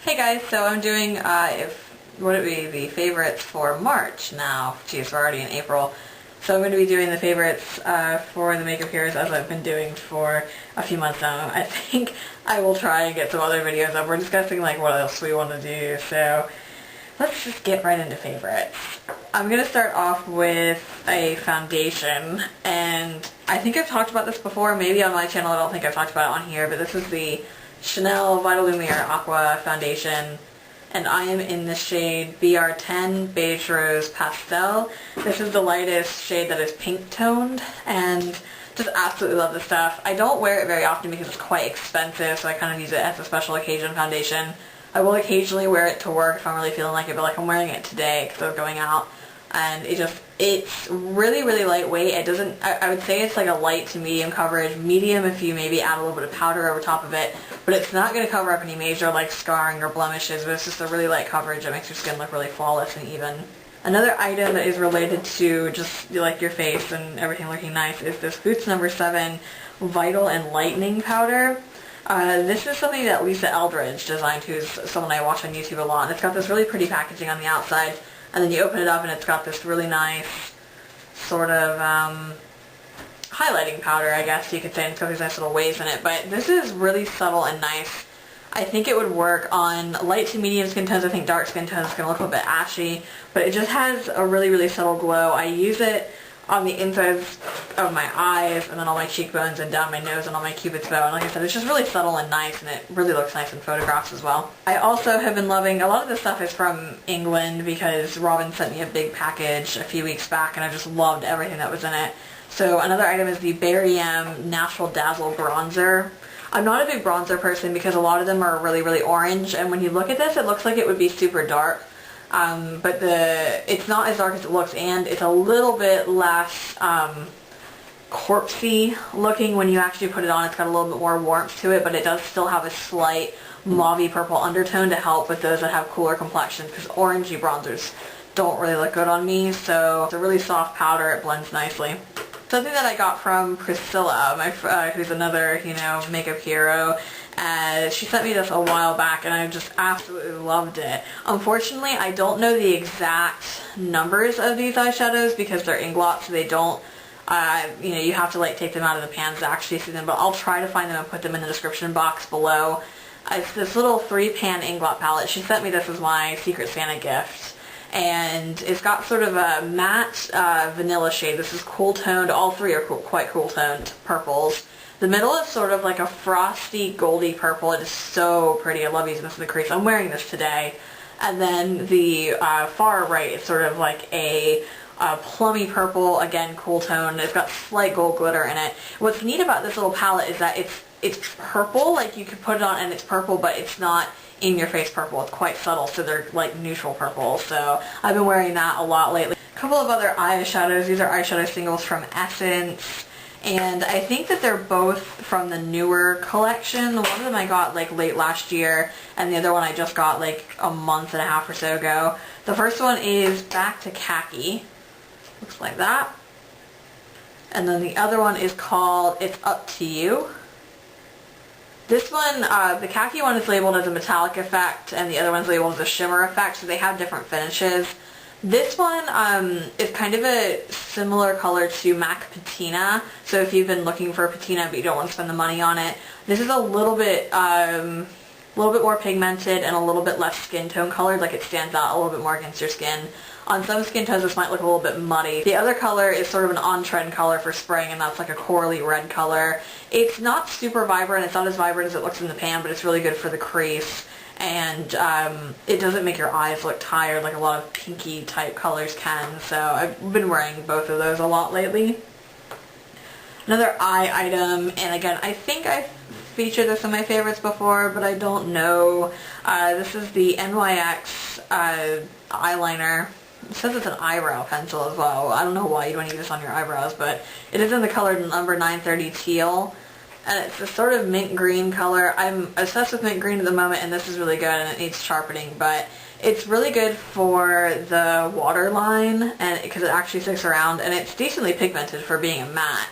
Hey guys, so I'm doing, would it be the favorites for March now? Geez, we're already in April. So I'm going to be doing the favorites for the makeup heroes as I've been doing for a few months now. I think I will try and get some other videos up. We're discussing like what else we want to do, so let's just get right into favorites. I'm going to start off with a foundation, and I think I've talked about this before, maybe on my channel. I don't think I've talked about it on here, but this is the Chanel Vitalumiere Aqua foundation, and I am in the shade BR10 Beige Rose Pastel. This is the lightest shade that is pink toned, and just absolutely love this stuff. I don't wear it very often because it's quite expensive, so I kind of use it as a special occasion foundation. I will occasionally wear it to work if I'm really feeling like it, but like I'm wearing it today because I was going out, and it's really, really lightweight. It doesn't, I would say it's like a light to medium coverage. Medium if you maybe add a little bit of powder over top of it, but it's not going to cover up any major like scarring or blemishes, but it's just a really light coverage that makes your skin look really flawless and even. Another item that is related to just like your face and everything looking nice is this Boots No. 7 Vital Enlightening powder. This is something that Lisa Eldridge designed, who's someone I watch on YouTube a lot, and it's got this really pretty packaging on the outside, and then you open it up and it's got this really nice sort of highlighting powder, I guess you could say, and it's got these nice little waves in it, but this is really subtle and nice. I think it would work on light to medium skin tones. I think dark skin tones is going to look a little bit ashy, but it just has a really, really subtle glow. I use it on the insides of my eyes and then on my cheekbones and down my nose and on my cupid's bow, and like I said, it's just really subtle and nice, and it really looks nice in photographs as well. I also have been loving, a lot of this stuff is from England because Robin sent me a big package a few weeks back and I just loved everything that was in it. So another item is the Berry M Natural Dazzle Bronzer. I'm not a big bronzer person because a lot of them are really, really orange, and when you look at this it looks like it would be super dark. But it's not as dark as it looks, and it's a little bit less corpsey looking when you actually put it on. It's got a little bit more warmth to it, but it does still have a slight mauvey purple undertone to help with those that have cooler complexions, because orangey bronzers don't really look good on me. So it's a really soft powder, it blends nicely. Something that I got from Priscilla, who's another, makeup hero. She sent me this a while back and I just absolutely loved it. Unfortunately, I don't know the exact numbers of these eyeshadows because they're Inglot, so they don't, you have to like take them out of the pans to actually see them, but I'll try to find them and put them in the description box below. It's this little 3-pan Inglot palette. She sent me this as my Secret Santa gift. And it's got sort of a matte vanilla shade. This is cool toned. All three are quite cool toned purples. The middle is sort of like a frosty goldy purple. It is so pretty. I love using this in the crease. I'm wearing this today. And then the far right is sort of like a plummy purple, again cool toned. It's got slight gold glitter in it. What's neat about this little palette is that it's purple. Like you could put it on and it's purple, but it's not in your face purple. It's quite subtle, so they're like neutral purple. So I've been wearing that a lot lately. A couple of other eyeshadows. These are eyeshadow singles from Essence, and I think that they're both from the newer collection. One of them I got like late last year, and the other one I just got like a month and a half or so ago. The first one is Back to Khaki. Looks like that. And then the other one is called It's Up to You. This one, the Khaki one is labeled as a metallic effect, and the other one's labeled as a shimmer effect, so they have different finishes. This one is kind of a similar color to MAC Patina, so if you've been looking for a patina but you don't want to spend the money on it, this is a little bit more pigmented and a little bit less skin tone colored, like it stands out a little bit more against your skin. On some skin tones this might look a little bit muddy. The other color is sort of an on-trend color for spring, and that's like a corally red color. It's not super vibrant. It's not as vibrant as it looks in the pan, but it's really good for the crease. And it doesn't make your eyes look tired like a lot of pinky type colors can. So I've been wearing both of those a lot lately. Another eye item, and again, I think I've featured this in my favorites before, but I don't know. This is the NYX eyeliner. It says it's an eyebrow pencil as well. I don't know why you'd want to use this on your eyebrows, but it is in the color number 930 Teal. And it's a sort of mint green color. I'm obsessed with mint green at the moment, and this is really good, and it needs sharpening, but it's really good for the waterline, and because it actually sticks around, and it's decently pigmented for being a matte.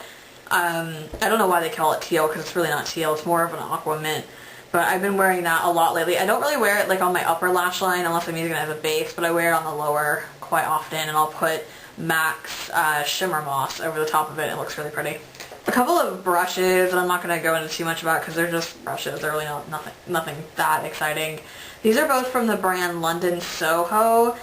I don't know why they call it teal, because it's really not teal. It's more of an aqua mint. But I've been wearing that a lot lately. I don't really wear it like on my upper lash line unless I'm using it as a base, but I wear it on the lower quite often, and I'll put MAC's Shimmer Moss over the top of it. It looks really pretty. A couple of brushes that I'm not going to go into too much about because they're just brushes. They're really nothing that exciting. These are both from the brand London Soho.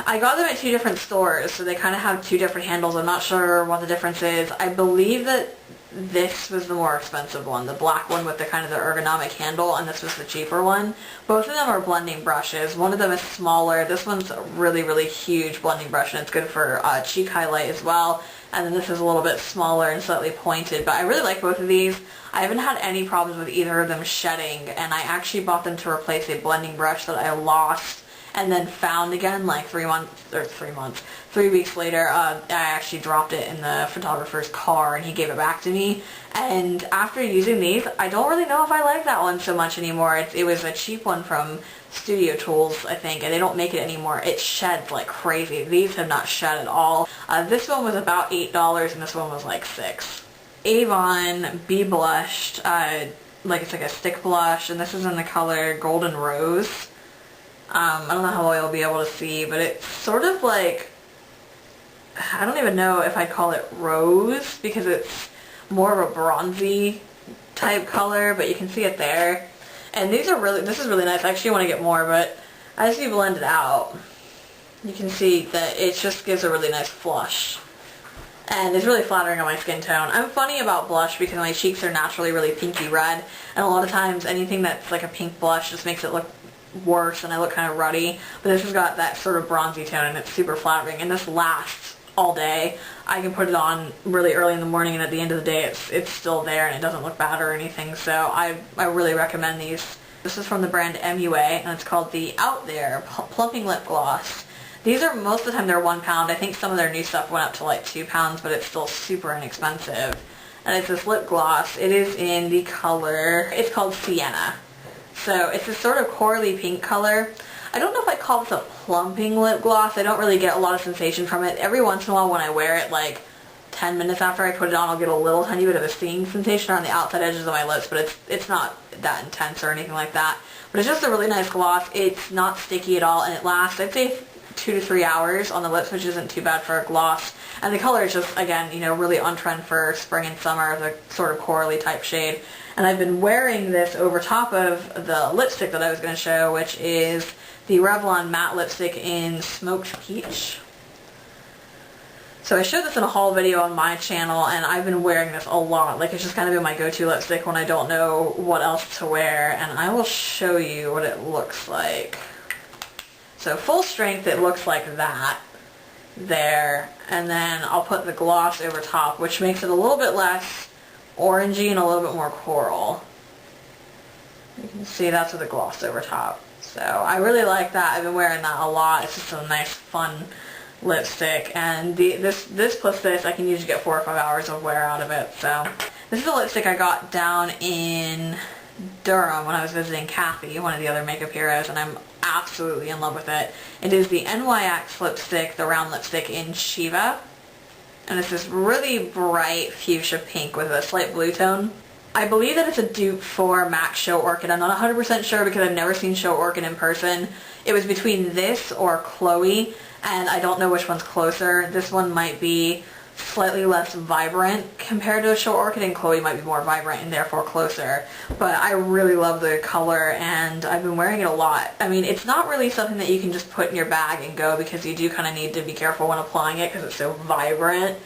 I got them at two different stores, so they kind of have two different handles. I'm not sure what the difference is. I believe that this was the more expensive one, the black one with the kind of the ergonomic handle, and this was the cheaper one. Both of them are blending brushes. One of them is smaller. This one's a really, really huge blending brush, and it's good for cheek highlight as well. And then this is a little bit smaller and slightly pointed, but I really like both of these. I haven't had any problems with either of them shedding, and I actually bought them to replace a blending brush that I lost and then found again like 3 weeks later. I actually dropped it in the photographer's car and he gave it back to me, and after using these I don't really know if I like that one so much anymore. It was a cheap one from Studio Tools, I think, and they don't make it anymore. It sheds like crazy. These have not shed at all. This one was about $8 and this one was like $6. Avon Be Blushed, like it's like a stick blush, and this is in the color Golden Rose. I don't know how well you'll be able to see, but it's sort of like, I don't even know if I'd call it rose because it's more of a bronzy type color, but you can see it there. And this is really nice. I actually want to get more, but as you blend it out, you can see that it just gives a really nice flush. And it's really flattering on my skin tone. I'm funny about blush because my cheeks are naturally really pinky red, and a lot of times anything that's like a pink blush just makes it look worse and I look kind of ruddy, but this has got that sort of bronzy tone and it's super flattering, and this lasts all day. I can put it on really early in the morning and at the end of the day it's still there and it doesn't look bad or anything, so I really recommend these. This is from the brand MUA and it's called the Out There Plumping Lip Gloss. These are, most of the time they're £1. I think some of their new stuff went up to like £2, but it's still super inexpensive. And it's this lip gloss. It is in the color, it's called Sienna. So it's this sort of corally pink color. I don't know if I call this a plumping lip gloss. I don't really get a lot of sensation from it. Every once in a while when I wear it, like 10 minutes after I put it on, I'll get a little tiny bit of a stinging sensation on the outside edges of my lips, but it's not that intense or anything like that. But it's just a really nice gloss. It's not sticky at all, and it lasts, I'd say, 2 to 3 hours on the lips, which isn't too bad for a gloss. And the color is just, again, you know, really on trend for spring and summer, the sort of corally type shade. And I've been wearing this over top of the lipstick that I was going to show, which is the Revlon matte lipstick in Smoked Peach. So I showed this in a haul video on my channel, and I've been wearing this a lot. Like, it's just kind of been my go-to lipstick when I don't know what else to wear, and I will show you what it looks like. So full strength, it looks like that there, and then I'll put the gloss over top, which makes it a little bit less orangey and a little bit more coral. You can see that's with the gloss over top. So I really like that. I've been wearing that a lot. It's just a nice, fun lipstick, and this plus this, I can usually get 4 or 5 hours of wear out of it. So this is a lipstick I got down in Durham when I was visiting Khaki, one of the other makeup heroes, and I'm absolutely in love with it. It is the NYX lipstick, the round lipstick in Shiva, and it's this really bright fuchsia pink with a slight blue tone. I believe that it's a dupe for MAC's Show Orchid. I'm not 100% sure because I've never seen Show Orchid in person. It was between this or Chloe, and I don't know which one's closer. This one might be slightly less vibrant compared to a Show Orchid, and Chloe might be more vibrant and therefore closer. But I really love the color, and I've been wearing it a lot. I mean, it's not really something that you can just put in your bag and go, because you do kind of need to be careful when applying it because it's so vibrant.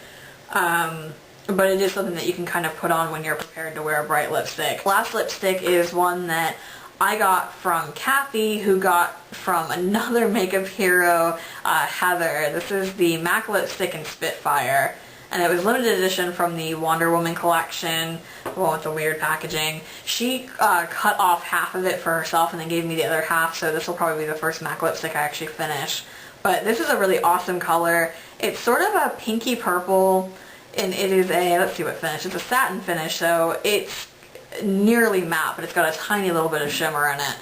But it is something that you can kind of put on when you're prepared to wear a bright lipstick. Last lipstick is one that I got from Kathy, who got from another makeup hero, Heather. This is the MAC lipstick in Spitfire, and it was limited edition from the Wonder Woman collection, the one with the weird packaging. She cut off half of it for herself and then gave me the other half, so this will probably be the first MAC lipstick I actually finish. But this is a really awesome color. It's sort of a pinky purple, and it is a, let's see what finish, it's a satin finish, so it's nearly matte, but it's got a tiny little bit of shimmer in it.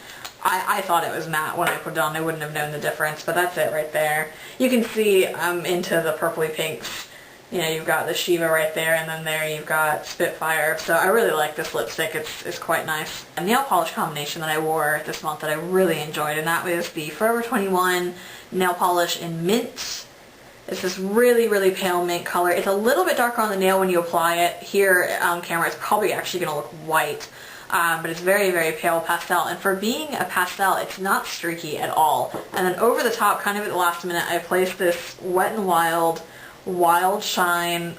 I thought it was matte when I put it on. I wouldn't have known the difference, but that's it right there. You can see I'm into the purpley pinks, you know, you've got the Shiva right there, and then there you've got Spitfire. So I really like this lipstick. It's quite nice. A nail polish combination that I wore this month that I really enjoyed, and that was the Forever 21 nail polish in mint. It's this really, really pale mint color. It's a little bit darker on the nail when you apply it. Here on camera, it's probably actually going to look white. But it's very, very pale pastel, and for being a pastel, it's not streaky at all. And then over the top, kind of at the last minute, I placed this Wet n Wild Wild Shine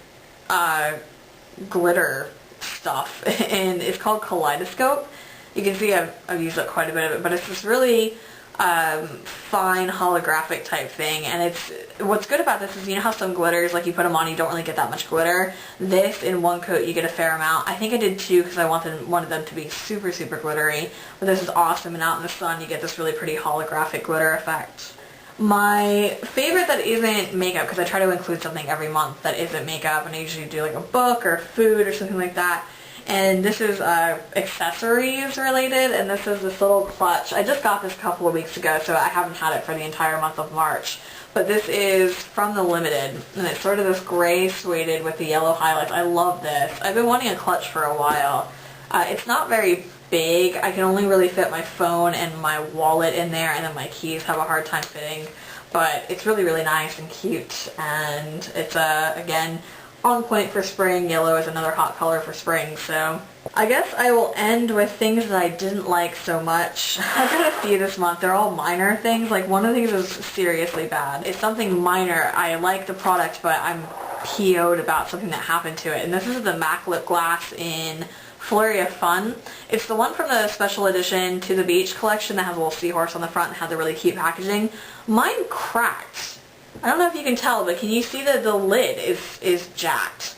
glitter stuff, and it's called Kaleidoscope. You can see I've used up quite a bit of it, but it's this really fine holographic type thing, and what's good about this is, you know how some glitters, like you put them on, you don't really get that much glitter. This, in one coat, you get a fair amount. I think I did two because I wanted them to be super, super glittery, but this is awesome, and out in the sun you get this really pretty holographic glitter effect. My favorite that isn't makeup, because I try to include something every month that isn't makeup, and I usually do like a book or food or something like that. And this is accessories related, and this is this little clutch. I just got this a couple of weeks ago, so I haven't had it for the entire month of March. But this is from the Limited, and it's sort of this gray suede with the yellow highlights. I love this. I've been wanting a clutch for a while. It's not very big. I can only really fit my phone and my wallet in there, and then my keys have a hard time fitting. But it's really, really nice and cute, and it's, again, on point for spring. Yellow is another hot color for spring, so I guess I will end with things that I didn't like so much. I've got a few this month. They're all minor things. Like, one of the things is seriously bad. It's something minor. I like the product, but I'm PO'd about something that happened to it. And this is the MAC lip gloss in Flurry of Fun. It's the one from the special edition To the Beach collection that has a little seahorse on the front and has the really cute packaging. Mine cracked. I don't know if you can tell, but can you see that the lid is jacked?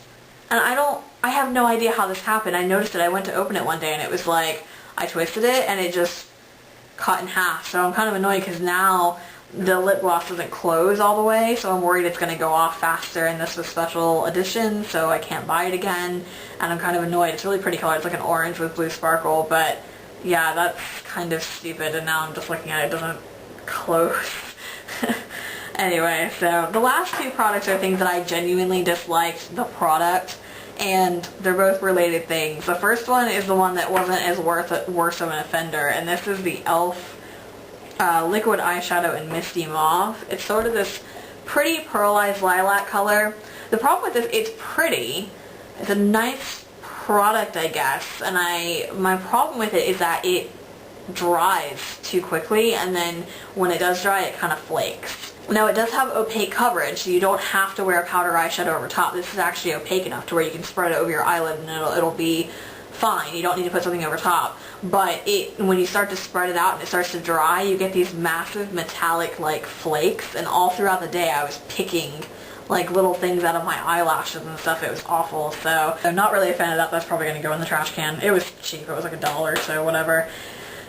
And I have no idea how this happened. I noticed it. I went to open it one day and it was like, I twisted it and it just cut in half. So I'm kind of annoyed because now the lip gloss doesn't close all the way, so I'm worried it's going to go off faster, and this was special edition, so I can't buy it again, and I'm kind of annoyed. It's a really pretty color. It's like an orange with blue sparkle, but yeah, that's kind of stupid, and now I'm just looking at it, it doesn't close. Anyway, so the last two products are things that I genuinely disliked the product, and they're both related things. The first one is the one that wasn't as worse of an offender, and this is the e.l.f. Liquid eyeshadow in Misty Mauve. It's sort of this pretty pearlized lilac color. The problem with this, it's pretty. It's a nice product, I guess, and my problem with it is that it dries too quickly, and then when it does dry, it kind of flakes. Now, it does have opaque coverage, so you don't have to wear a powder eyeshadow over top. This is actually opaque enough to where you can spread it over your eyelid and it'll be fine. You don't need to put something over top. But when you start to spread it out and it starts to dry, you get these massive metallic like flakes, and all throughout the day I was picking like little things out of my eyelashes and stuff. It was awful. So I'm not really a fan of that. That's probably going to go in the trash can. It was cheap. It was like $1, so whatever.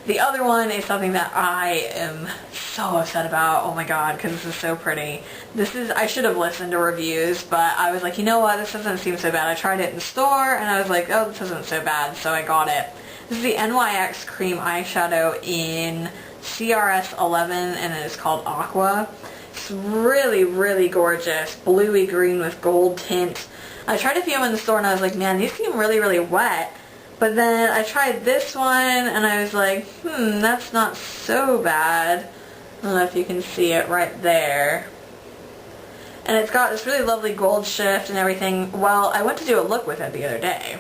The other one is something that I am so upset about. Oh my god, because this is so pretty. I should have listened to reviews, but I was like, you know what, this doesn't seem so bad. I tried it in the store, and I was like, oh, this isn't so bad, so I got it. This is the NYX Cream Eyeshadow in CRS 11, and it is called Aqua. It's really, really gorgeous. Bluey green with gold tint. I tried a few of them in the store, and I was like, man, these seem really, really wet. But then I tried this one, and I was like, that's not so bad. I don't know if you can see it right there. And it's got this really lovely gold shift and everything. Well, I went to do a look with it the other day.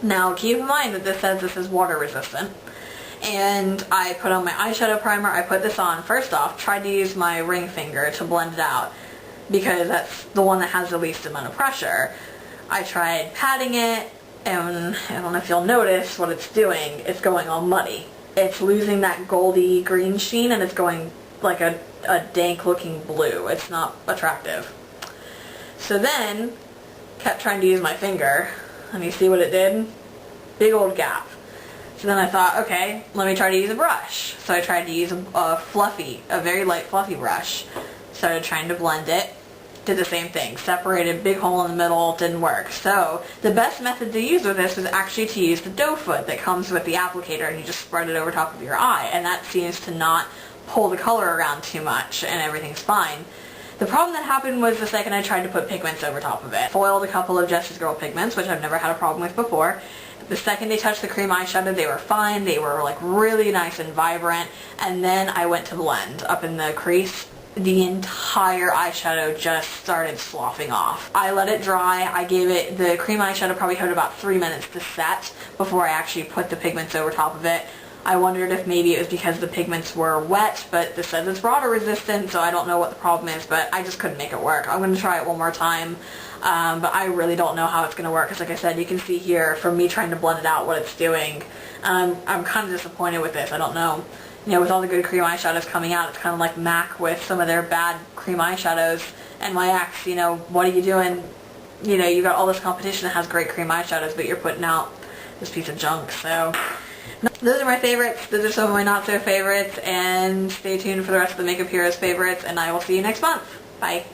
Now, keep in mind that this says this is water resistant. And I put on my eyeshadow primer. I put this on. First off, tried to use my ring finger to blend it out, because that's the one that has the least amount of pressure. I tried patting it, and I don't know if you'll notice what it's doing. It's going all muddy. It's losing that goldy green sheen, and it's going like a dank looking blue. It's not attractive. So then, kept trying to use my finger, and you see what it did? Big old gap. So then I thought, okay, let me try to use a brush. So I tried to use a very light fluffy brush. Started trying to blend it. Did the same thing. Separated, big hole in the middle, didn't work. So the best method to use with this was actually to use the doe foot that comes with the applicator, and you just spread it over top of your eye, and that seems to not pull the color around too much, and everything's fine. The problem that happened was the second I tried to put pigments over top of it. Foiled a couple of Jessie's Girl pigments, which I've never had a problem with before. The second they touched the cream eyeshadow, they were fine. They were like really nice and vibrant. And then I went to blend up in the crease. The entire eyeshadow just started sloughing off. I let it dry. I gave it, the cream eyeshadow probably had about 3 minutes to set before I actually put the pigments over top of it. I wondered if maybe it was because the pigments were wet, but this says it's water resistant, so I don't know what the problem is, but I just couldn't make it work. I'm going to try it one more time, but I really don't know how it's going to work, because like I said, you can see here from me trying to blend it out what it's doing. I'm kind of disappointed with this. I don't know. You know, with all the good cream eyeshadows coming out, it's kind of like MAC with some of their bad cream eyeshadows. NYX, you know, what are you doing? You know, you got all this competition that has great cream eyeshadows, but you're putting out this piece of junk. So those are my favorites. Those are some of my not so favorites. And stay tuned for the rest of the Makeup Heroes favorites, and I will see you next month. Bye.